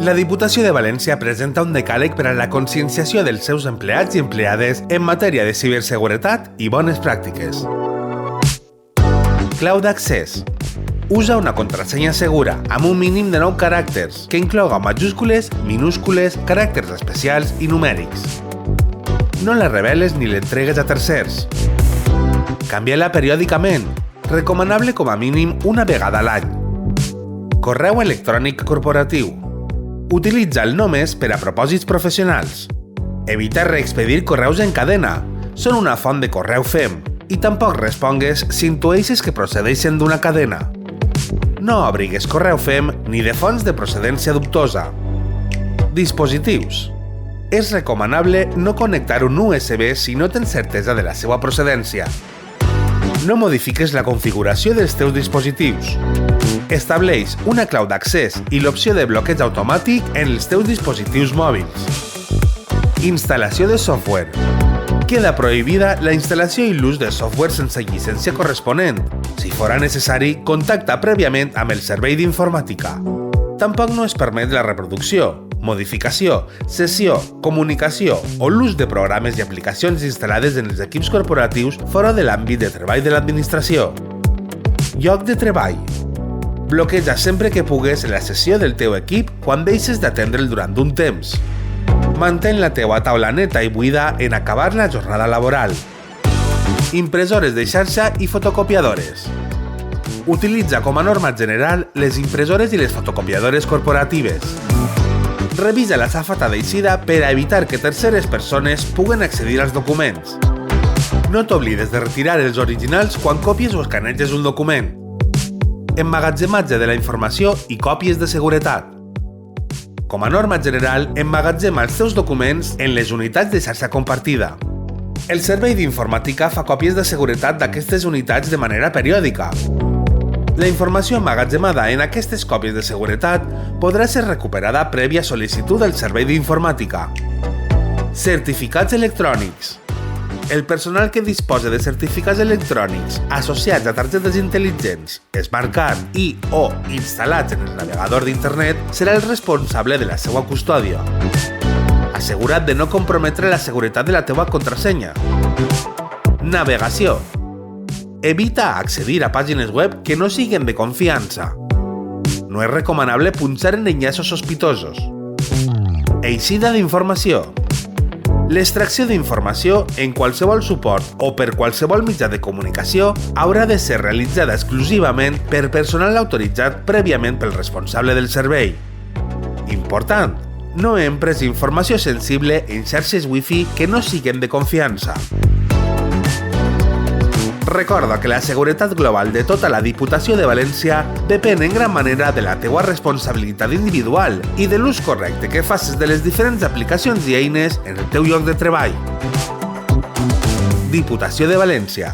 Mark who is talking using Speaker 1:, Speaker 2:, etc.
Speaker 1: La Diputació de València presenta un decàleg per a la conscienciació dels seus empleats i empleades en matèria de ciberseguretat i bones pràctiques. Clau d'accés. Usa una contrasenya segura amb un mínim de 9 caràcters que incloga majúscules, minúscules, caràcters especials i numèrics. No la reveles ni l'entregues a tercers. Canvia-la periòdicament, recomanable com a mínim una vegada a l'any. Correu electrònic corporatiu. Utilitza'l només per a propòsits professionals. Evita reexpedir correus en cadena. Són una font de correu fem i tampoc respongues si intueixes que procedeixen d'una cadena. No obrigues correu fem ni de fonts de procedència dubtosa. Dispositius. És recomanable no connectar un USB si no tens certesa de la seva procedència. No modifiques la configuració dels teus dispositius. Estableix una clau d'accés i l'opció de bloqueig automàtic en els teus dispositius mòbils. Instal·lació de software. Queda prohibida la instal·lació i l'ús de software sense llicència corresponent. Si fora necessari, contacta prèviament amb el servei d'informàtica. Tampoc no es permet la reproducció, modificació, cessió, comunicació o l'ús de programes i aplicacions instal·lades en els equips corporatius fora de l'àmbit de treball de l'administració. Lloc de treball. Bloqueja sempre que pugues la sessió del teu equip quan deixes d'atendre'l durant un temps. Mantén la teua taula neta i buida en acabar la jornada laboral. Impressores de xarxa i fotocopiadores. Utilitza com a norma general les impressores i les fotocopiadores corporatives. Revisa la safata d'eixida per a evitar que terceres persones puguen accedir als documents. No t'oblides de retirar els originals quan copies o escaneges un document. Emmagatzematge de la informació i còpies de seguretat. Com a norma general, emmagatzema els teus documents en les unitats de xarxa compartida. El servei d'informàtica fa còpies de seguretat d'aquestes unitats de manera periòdica. La informació emmagatzemada en aquestes còpies de seguretat podrà ser recuperada prèvia sol·licitud del servei d'informàtica. Certificats electrònics. El personal que disposa de certificats electrònics associats a targetes intel·ligents, smart card i o instal·lats en el navegador d'internet serà el responsable de la seva custòdia. Assegura't de no comprometre la seguretat de la teva contrasenya. Navegació. Evita accedir a pàgines web que no siguin de confiança. No és recomanable punxar en enllaços sospitosos. Eixida d'informació. L'extracció d'informació en qualsevol suport o per qualsevol mitjà de comunicació haurà de ser realitzada exclusivament per personal autoritzat prèviament pel responsable del servei. Important! No empres informació sensible en xarxes Wi-Fi que no siguin de confiança. Recorda que la seguretat global de tota la Diputació de València depèn en gran manera de la teua responsabilitat individual i de l'ús correcte que facis de les diferents aplicacions i eines en el teu lloc de treball. Diputació de València.